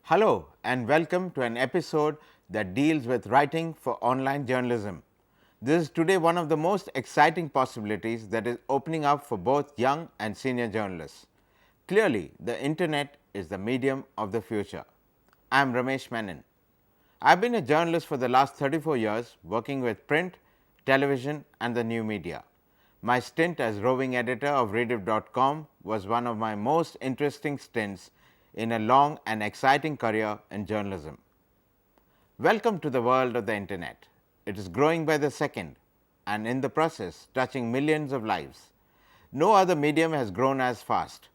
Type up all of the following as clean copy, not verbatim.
Hello and welcome to an episode that deals with writing for online journalism. This is today one of the most exciting possibilities that is opening up for both young and senior journalists. Clearly, the internet is the medium of the future. I am Ramesh Menon. I have been a journalist for the last 34 years, working with print, television and the new media. My stint as roving editor of Rediff.com was one of my most interesting stints in a long and exciting career in journalism. Welcome to the world of the internet. It is growing by the second and in the process touching millions of lives. No other medium has grown as fast.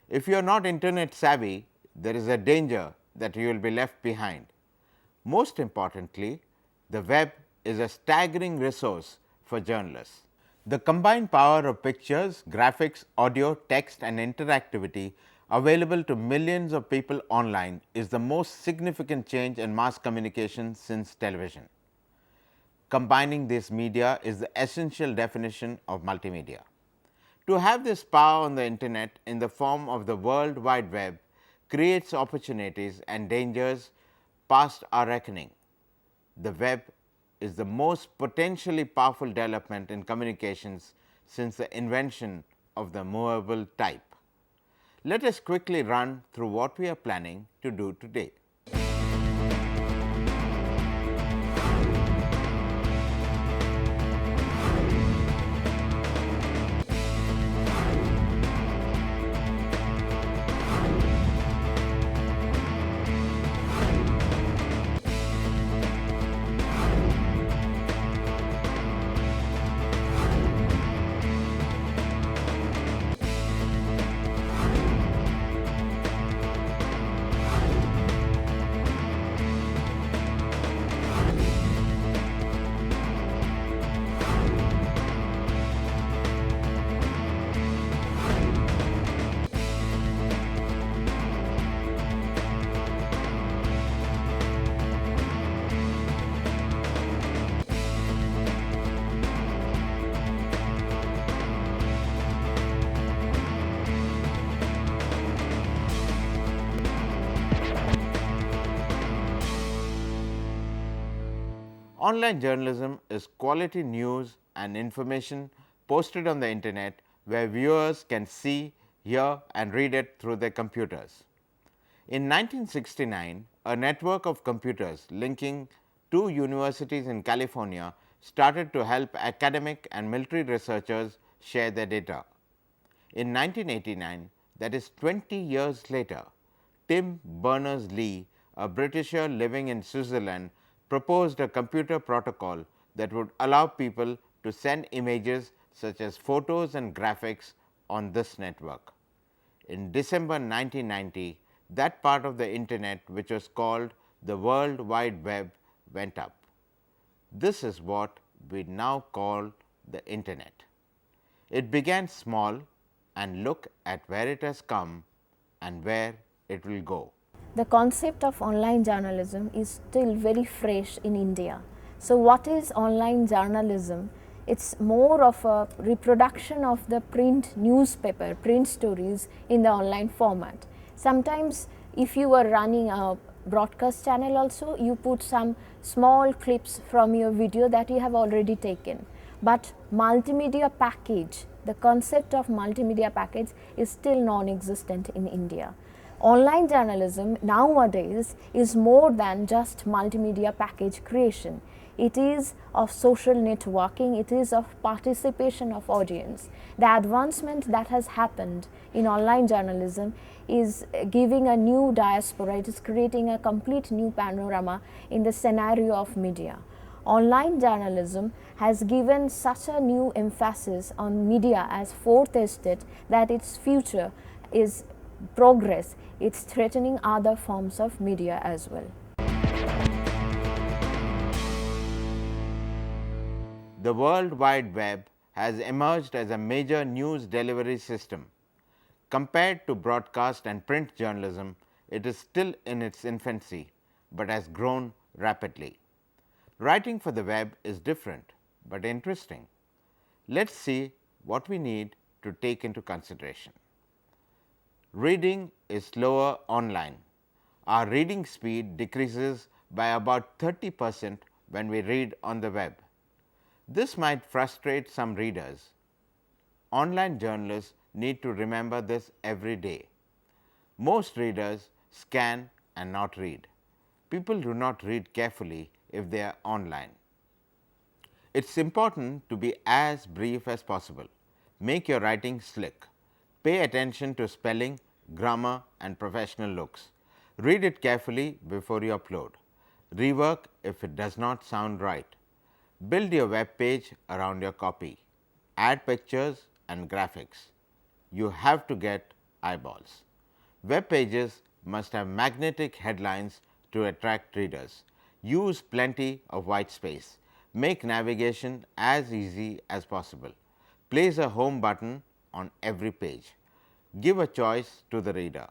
If you are not internet savvy, there is a danger that you will be left behind. Most importantly, the web is a staggering resource for journalists. The combined power of pictures, graphics, audio, text and interactivity available to millions of people online is the most significant change in mass communication since television. Combining this media is the essential definition of multimedia. To have this power on the internet in the form of the World Wide Web creates opportunities and dangers past our reckoning. The web is the most potentially powerful development in communications since the invention of the movable type. Let us quickly run through what we are planning to do today. Online journalism is quality news and information posted on the internet where viewers can see, hear and read it through their computers. In 1969, a network of computers linking two universities in California started to help academic and military researchers share their data. In 1989, that is 20 years later, Tim Berners-Lee, a Britisher living in Switzerland, proposed a computer protocol that would allow people to send images such as photos and graphics on this network. In December 1990, that part of the internet which was called the World Wide Web went up. This is what we now call the internet. It began small and look at where it has come and where it will go. The concept of online journalism is still very fresh in India. So what is online journalism? It's more of a reproduction of the print newspaper, print stories in the online format. Sometimes if you are running a broadcast channel also, you put some small clips from your video that you have already taken. But multimedia package, the concept of multimedia package is still non-existent in India. Online journalism nowadays is more than just multimedia package creation. It is of social networking, it is of participation of audience. The advancement that has happened in online journalism is giving a new diaspora, it is creating a complete new panorama in the scenario of media. Online journalism has given such a new emphasis on media as fourth estate that its future is progress. It's threatening other forms of media as well. The World Wide Web has emerged as a major news delivery system. Compared to broadcast and print journalism, it is still in its infancy, but has grown rapidly. Writing for the web is different, but interesting. Let's see what we need to take into consideration. Reading is slower online. our reading speed decreases by about 30% when we read on the web. This might frustrate some readers. Online journalists need to remember this every day. Most readers scan and not read. People do not read carefully if they are online. It's important to be as brief as possible. Make your writing slick. Pay attention to spelling, grammar and professional looks. Read it carefully before you upload. Rework if it does not sound right. Build your web page around your copy. Add pictures and graphics. You have to get eyeballs. Web pages must have magnetic headlines to attract readers. Use plenty of white space. Make navigation as easy as possible. Place a home button on every page. Give a choice to the reader.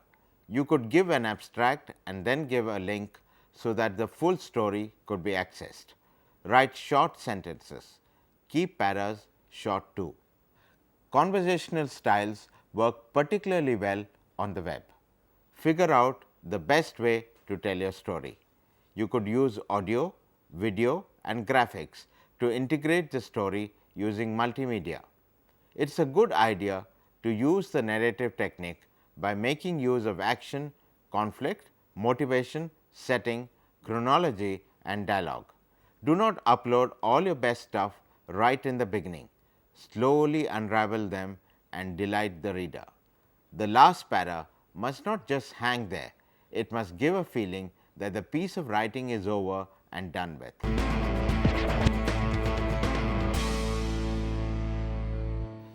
You could give an abstract and then give a link so that the full story could be accessed. Write short sentences. Keep paras short too. Conversational styles work particularly well on the web. Figure out the best way to tell your story. You could use audio, video and graphics to integrate the story using multimedia. It's a good idea to use the narrative technique by making use of action, conflict, motivation, setting, chronology and dialogue. Do not upload all your best stuff right in the beginning. Slowly unravel them and delight the reader. The last para must not just hang there, it must give a feeling that the piece of writing is over and done with.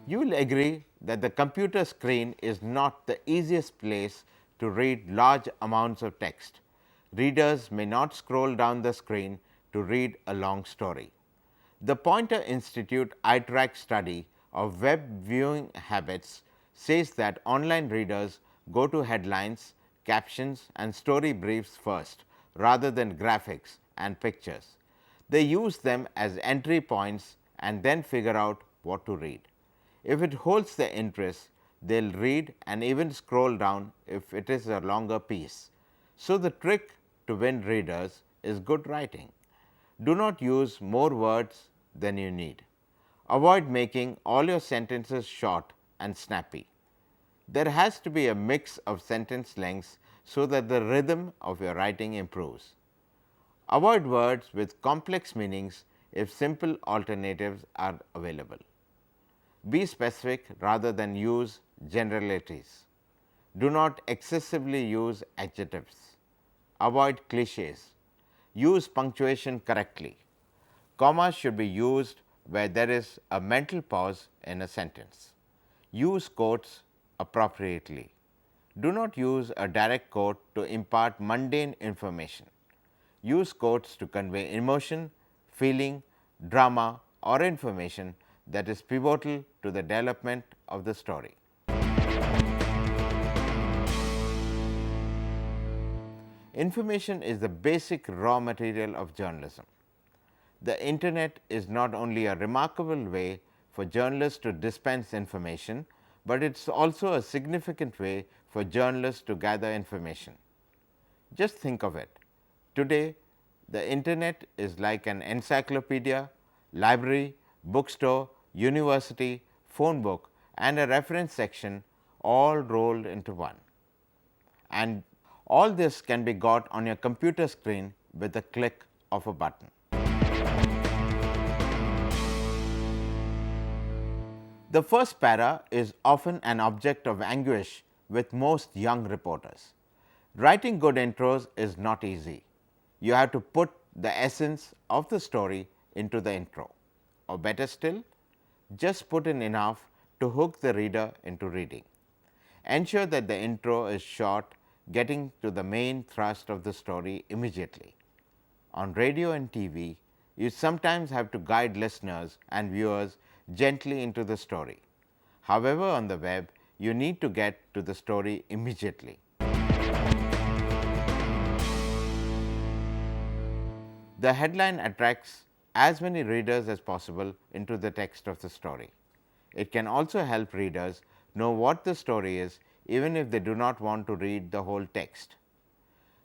You will agree that the computer screen is not the easiest place to read large amounts of text. Readers may not scroll down the screen to read a long story. The Poynter Institute iTrack study of web viewing habits says that online readers go to headlines, captions and story briefs first rather than graphics and pictures. They use them as entry points and then figure out what to read. If it holds their interest, they will read and even scroll down if it is a longer piece. So, the trick to win readers is good writing. Do not use more words than you need. Avoid making all your sentences short and snappy. There has to be a mix of sentence lengths so that the rhythm of your writing improves. Avoid words with complex meanings if simple alternatives are available. Be specific rather than use generalities. Do not excessively use adjectives. Avoid cliches. Use punctuation correctly. Commas should be used where there is a mental pause in a sentence. Use quotes appropriately. Do not use a direct quote to impart mundane information. Use quotes to convey emotion, feeling, drama or information that is pivotal to the development of the story. Information is the basic raw material of journalism. The internet is not only a remarkable way for journalists to dispense information, but it is also a significant way for journalists to gather information. Just think of it. Today, the internet is like an encyclopedia, library, bookstore, university, phone book and a reference section all rolled into one. And all this can be got on your computer screen with a click of a button. The first para is often an object of anguish with most young reporters. Writing good intros is not easy. You have to put the essence of the story into the intro, or better still, just put in enough to hook the reader into reading. Ensure that the intro is short, getting to the main thrust of the story immediately. On radio and TV, you sometimes have to guide listeners and viewers gently into the story. However, on the web, you need to get to the story immediately. The headline attracts as many readers as possible into the text of the story. It can also help readers know what the story is even if they do not want to read the whole text.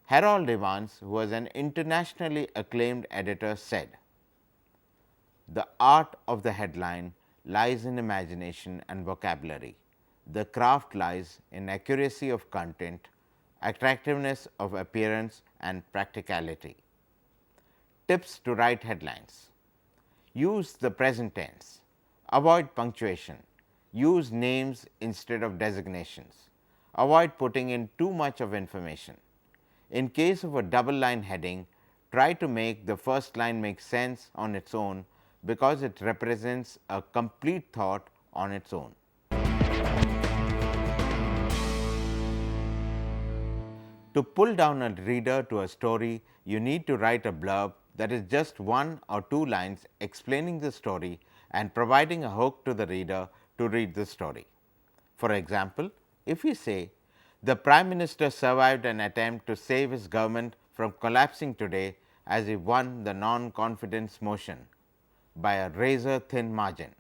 Harold Evans, who was an internationally acclaimed editor, said, "The art of the headline lies in imagination and vocabulary. The craft lies in accuracy of content, attractiveness of appearance, and practicality." Tips to write headlines: use the present tense, avoid punctuation, use names instead of designations, avoid putting in too much of information. In case of a double line heading, try to make the first line make sense on its own because it represents a complete thought on its own. To pull down a reader to a story, you need to write a blurb that is just 1 or 2 lines explaining the story and providing a hook to the reader to read the story. For example, if we say, "The Prime Minister survived an attempt to save his government from collapsing today as he won the non-confidence motion by a razor thin margin."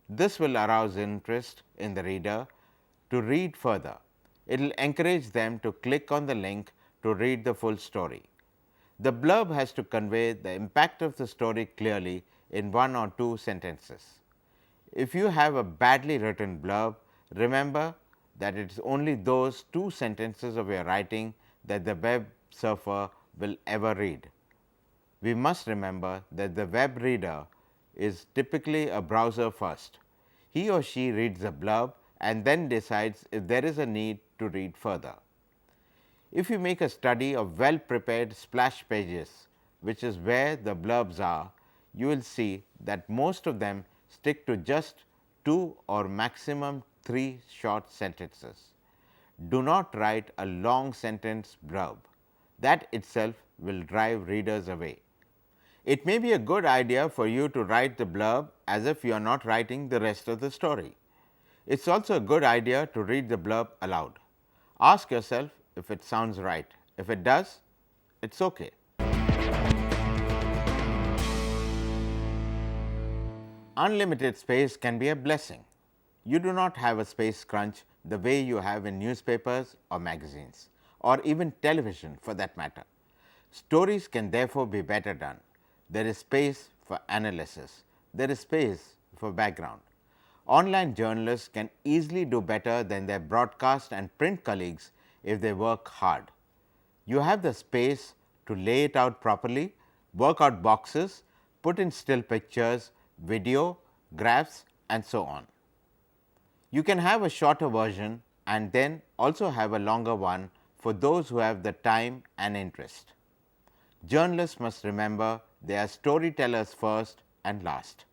This will arouse interest in the reader to read further. It will encourage them to click on the link to read the full story. The blurb has to convey the impact of the story clearly in 1 or 2 sentences. If you have a badly written blurb, remember that it is only those 2 sentences of your writing that the web surfer will ever read. We must remember that the web reader is typically a browser first. He or she reads the blurb and then decides if there is a need to read further. If you make a study of well prepared splash pages, which is where the blurbs are, you will see that most of them stick to just 2 or maximum 3 short sentences. Do not write a long sentence blurb. That itself will drive readers away. It may be a good idea for you to write the blurb as if you are not writing the rest of the story. It is also a good idea to read the blurb aloud. Ask yourself if it sounds right. If it does, it is okay. Unlimited space can be a blessing. You do not have a space crunch the way you have in newspapers or magazines, or even television for that matter. Stories can therefore be better done. There is space for analysis. There is space for background. Online journalists can easily do better than their broadcast and print colleagues if they work hard. You have the space to lay it out properly, work out boxes, put in still pictures, video, graphs, and so on. You can have a shorter version and then also have a longer one for those who have the time and interest. Journalists must remember they are storytellers first and last.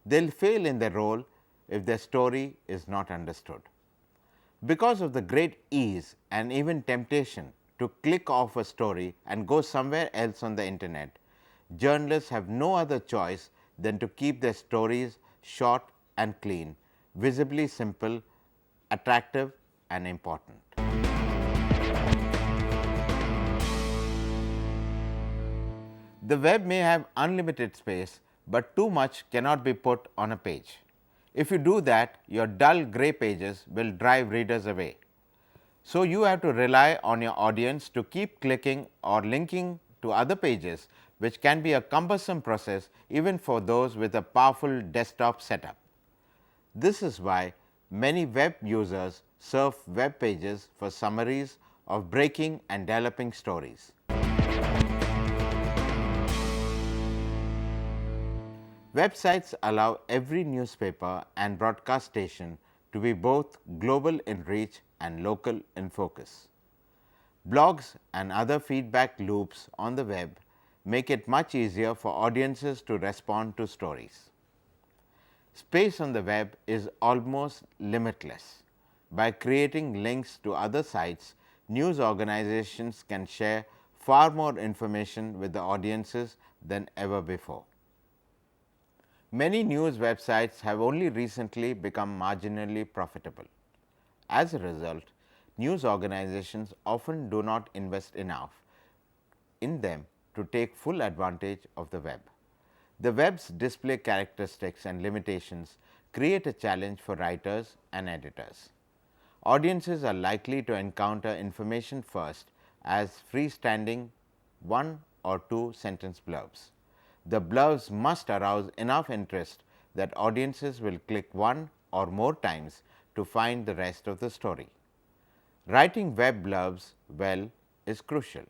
They will fail in their role if their story is not understood. Because of the great ease and even temptation to click off a story and go somewhere else on the internet, journalists have no other choice than to keep their stories short and clean, visibly simple, attractive, and important. The web may have unlimited space, but too much cannot be put on a page. If you do that, your dull grey pages will drive readers away. So, you have to rely on your audience to keep clicking or linking to other pages, which can be a cumbersome process even for those with a powerful desktop setup. This is why many web users surf web pages for summaries of breaking and developing stories. Websites allow every newspaper and broadcast station to be both global in reach and local in focus. Blogs and other feedback loops on the web make it much easier for audiences to respond to stories. Space on the web is almost limitless. By creating links to other sites, news organizations can share far more information with the audiences than ever before. Many news websites have only recently become marginally profitable. As a result, news organizations often do not invest enough in them to take full advantage of the web. The web's display characteristics and limitations create a challenge for writers and editors. Audiences are likely to encounter information first as freestanding 1 or 2 sentence blurbs. The blurbs must arouse enough interest that audiences will click 1 or more times to find the rest of the story. Writing web blurbs well is crucial.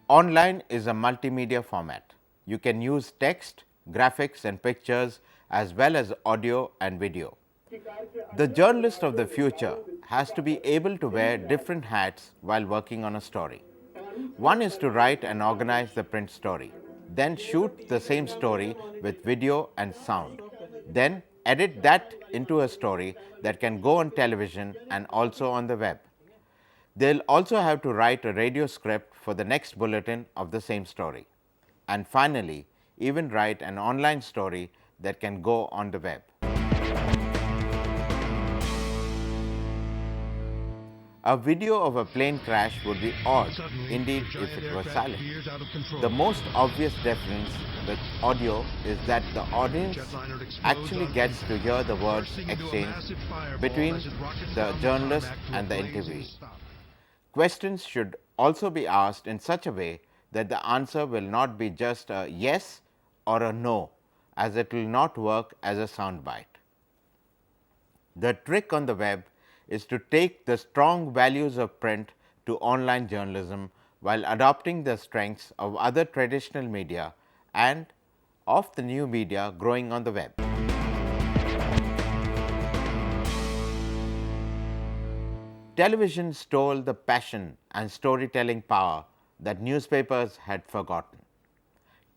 Online is a multimedia format. You can use text, graphics and pictures as well as audio and video. The journalist of the future has to be able to wear different hats while working on a story. One is to write and organize the print story, then shoot the same story with video and sound, then edit that into a story that can go on television and also on the web. They'll also have to write a radio script for the next bulletin of the same story. And finally, even write an online story that can go on the web. A video of a plane crash would be odd, indeed, if it was silent. The most obvious difference with audio is that the audience actually gets to hear the words exchanged between the journalist and the interviewee. Questions should also be asked in such a way that the answer will not be just a yes or a no, as it will not work as a soundbite. The trick on the web is to take the strong values of print to online journalism while adopting the strengths of other traditional media and of the new media growing on the web. Television stole the passion and storytelling power that newspapers had forgotten.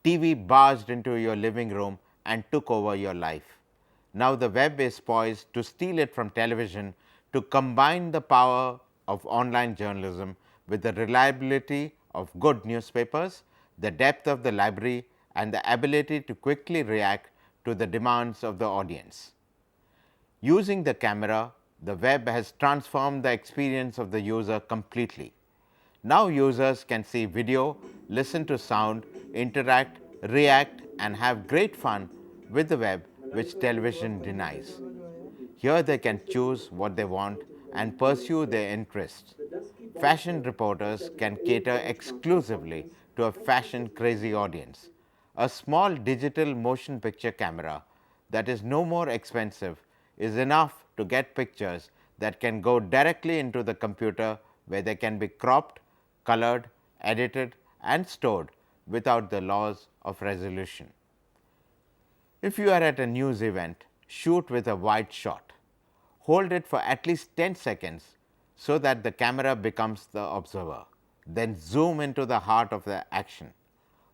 TV barged into your living room and took over your life. Now the web is poised to steal it from television to combine the power of online journalism with the reliability of good newspapers, the depth of the library and the ability to quickly react to the demands of the audience. Using the camera, the web has transformed the experience of the user completely. Now users can see video, listen to sound, interact, react and have great fun with the web, which television denies. Here they can choose what they want and pursue their interests. Fashion reporters can cater exclusively to a fashion crazy audience. A small digital motion picture camera that is no more expensive is enough to get pictures that can go directly into the computer, where they can be cropped, colored, edited and stored without the laws of resolution. If you are at a news event, shoot with a wide shot. Hold it for at least 10 seconds so that the camera becomes the observer. Then zoom into the heart of the action.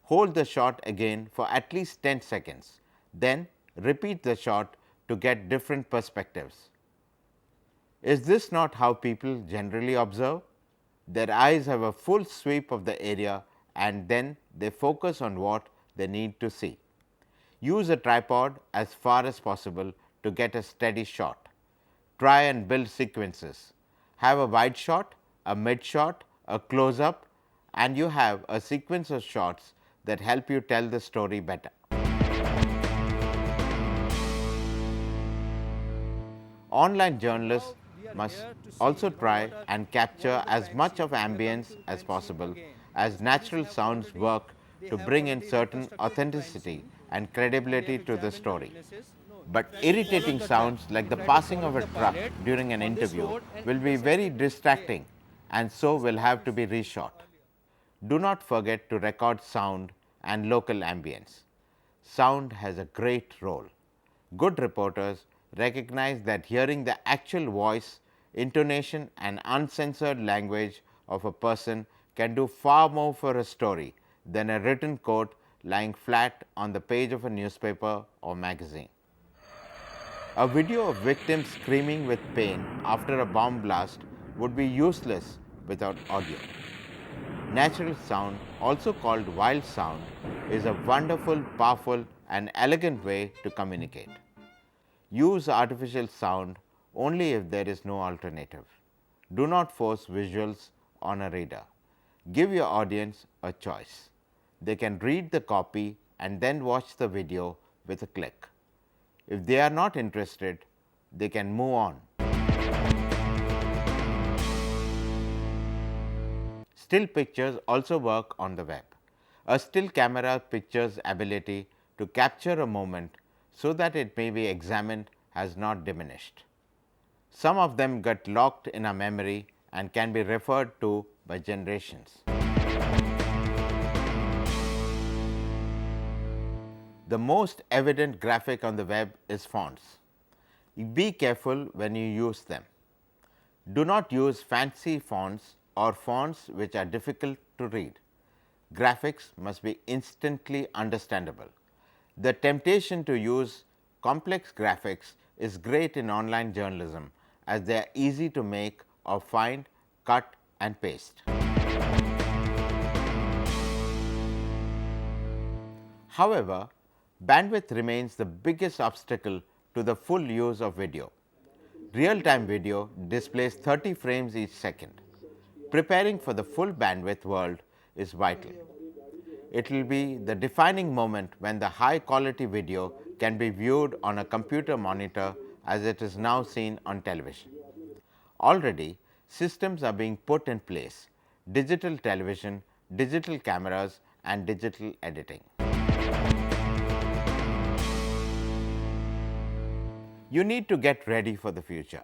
Hold the shot again for at least 10 seconds. Then repeat the shot to get different perspectives. Is this not how people generally observe? Their eyes have a full sweep of the area and then they focus on what they need to see. Use a tripod as far as possible to get a steady shot. Try and build sequences. Have a wide shot, a mid shot, a close up and you have a sequence of shots that help you tell the story better. Online journalists must also try and capture as much of ambience as possible, as natural sounds work to bring in certain authenticity and credibility to the story. But irritating sounds like the passing of a truck during an interview will be very distracting and so will have to be reshot. Do not forget to record sound and local ambience. Sound has a great role. Good reporters recognize that hearing the actual voice, intonation and uncensored language of a person can do far more for a story than a written quote lying flat on the page of a newspaper or magazine. A video of victims screaming with pain after a bomb blast would be useless without audio. Natural sound, also called wild sound, is a wonderful, powerful and elegant way to communicate. Use artificial sound only if there is no alternative. Do not force visuals on a reader. Give your audience a choice. They can read the copy and then watch the video with a click. If they are not interested, they can move on. Still pictures also work on the web. A still camera picture's ability to capture a moment so that it may be examined has not diminished. Some of them get locked in our memory and can be referred to by generations. The most evident graphic on the web is fonts. Be careful when you use them. Do not use fancy fonts or fonts which are difficult to read. Graphics must be instantly understandable. The temptation to use complex graphics is great in online journalism as they are easy to make or find, cut and paste. However, bandwidth remains the biggest obstacle to the full use of video. Real-time video displays 30 frames each second. Preparing for the full bandwidth world is vital. It will be the defining moment when the high quality video can be viewed on a computer monitor as it is now seen on television. Already, systems are being put in place: digital television, digital cameras and digital editing. You need to get ready for the future.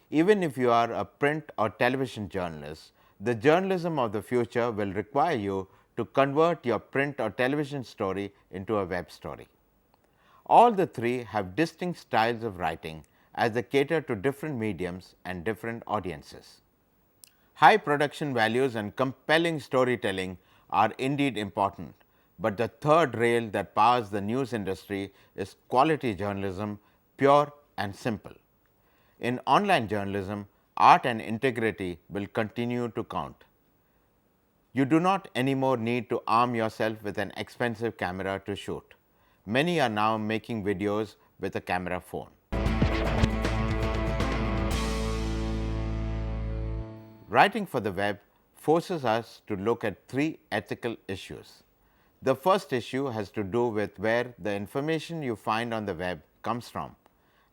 Even if you are a print or television journalist, the journalism of the future will require you to convert your print or television story into a web story. All the three have distinct styles of writing as they cater to different mediums and different audiences. High production values and compelling storytelling are indeed important, but the third rail that powers the news industry is quality journalism, pure and simple. In online journalism, art and integrity will continue to count. You do not anymore need to arm yourself with an expensive camera to shoot. Many are now making videos with a camera phone. Writing for the web forces us to look at three ethical issues. The first issue has to do with where the information you find on the web comes from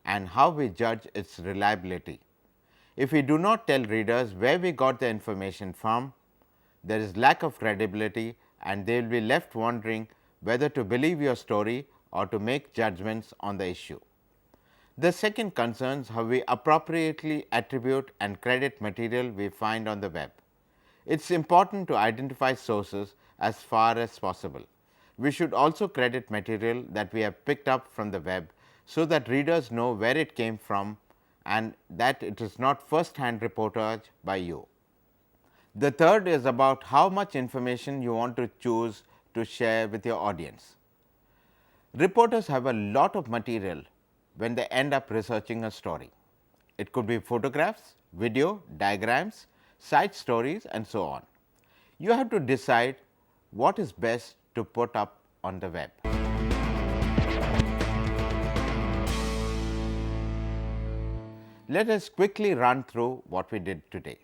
and how we judge its reliability. If we do not tell readers where we got the information from, there is lack of credibility and they will be left wondering whether to believe your story or to make judgments on the issue. The second concerns how we appropriately attribute and credit material we find on the web. It is important to identify sources as far as possible. We should also credit material that we have picked up from the web so that readers know where it came from and that it is not first-hand reportage by you. The third is about how much information you want to choose to share with your audience. Reporters have a lot of material when they end up researching a story. It could be photographs, video, diagrams, side stories and so on. You have to decide what is best to put up on the web. Let us quickly run through what we did today.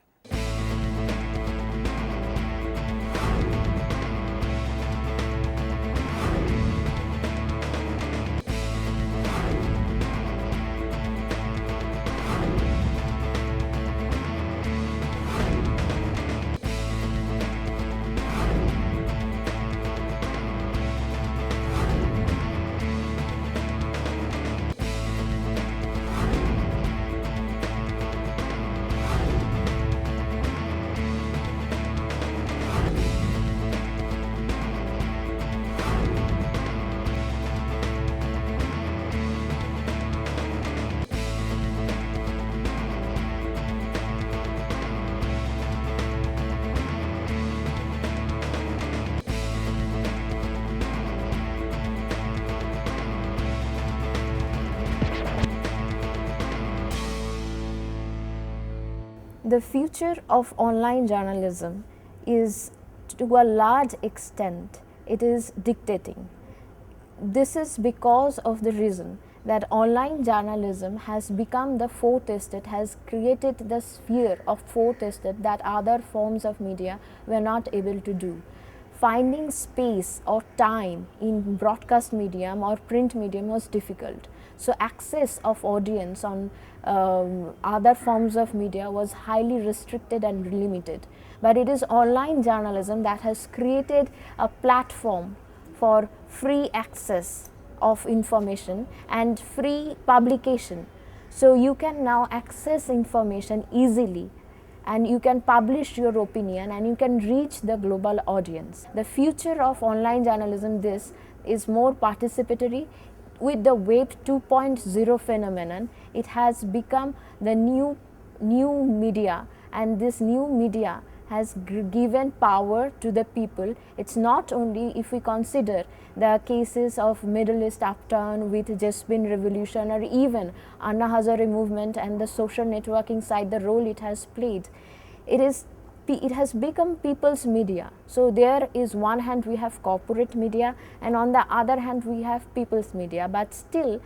The future of online journalism is, to a large extent, it is dictating. This is because of the reason that online journalism has become the foretaste, it has created the sphere of foretaste that other forms of media were not able to do. Finding space or time in broadcast medium or print medium was difficult. So access of audience on other forms of media was highly restricted and limited. but it is online journalism that has created a platform for free access of information and free publication. So you can now access information easily, and you can publish your opinion, and you can reach the global audience. The future of online journalism this is more participatory. With the Web 2.0 phenomenon, it has become the new media, and this new media has given power to the people. It's not only, if we consider the cases of Middle East upturn with Jasmine revolution, or even Anna Hazare movement and the social networking side, the role it has played, it has become people's media. So there is one hand we have corporate media, and on the other hand we have people's media, but still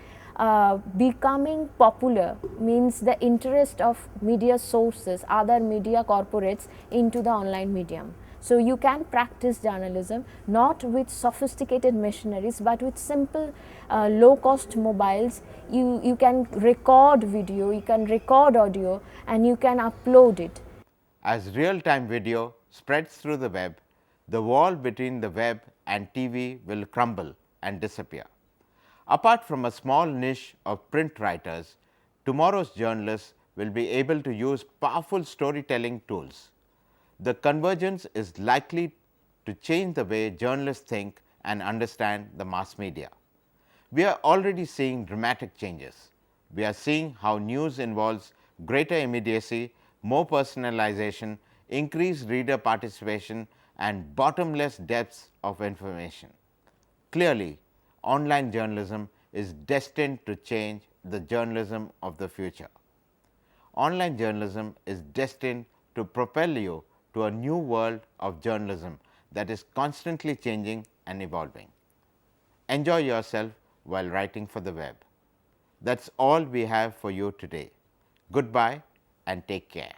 becoming popular means the interest of media sources, other media corporates, into the online medium. So you can practice journalism not with sophisticated machineries, but with simple low cost mobiles. You can record video, you can record audio, and you can upload it. As real-time video spreads through the web, the wall between the web and TV will crumble and disappear. Apart from a small niche of print writers, tomorrow's journalists will be able to use powerful storytelling tools. The convergence is likely to change the way journalists think and understand the mass media. We are already seeing dramatic changes. We are seeing how news involves greater immediacy, more personalization, increased reader participation, and bottomless depths of information. Clearly, online journalism is destined to change the journalism of the future. Online journalism is destined to propel you to a new world of journalism that is constantly changing and evolving. Enjoy yourself while writing for the web. That's all we have for you today. Goodbye and take care.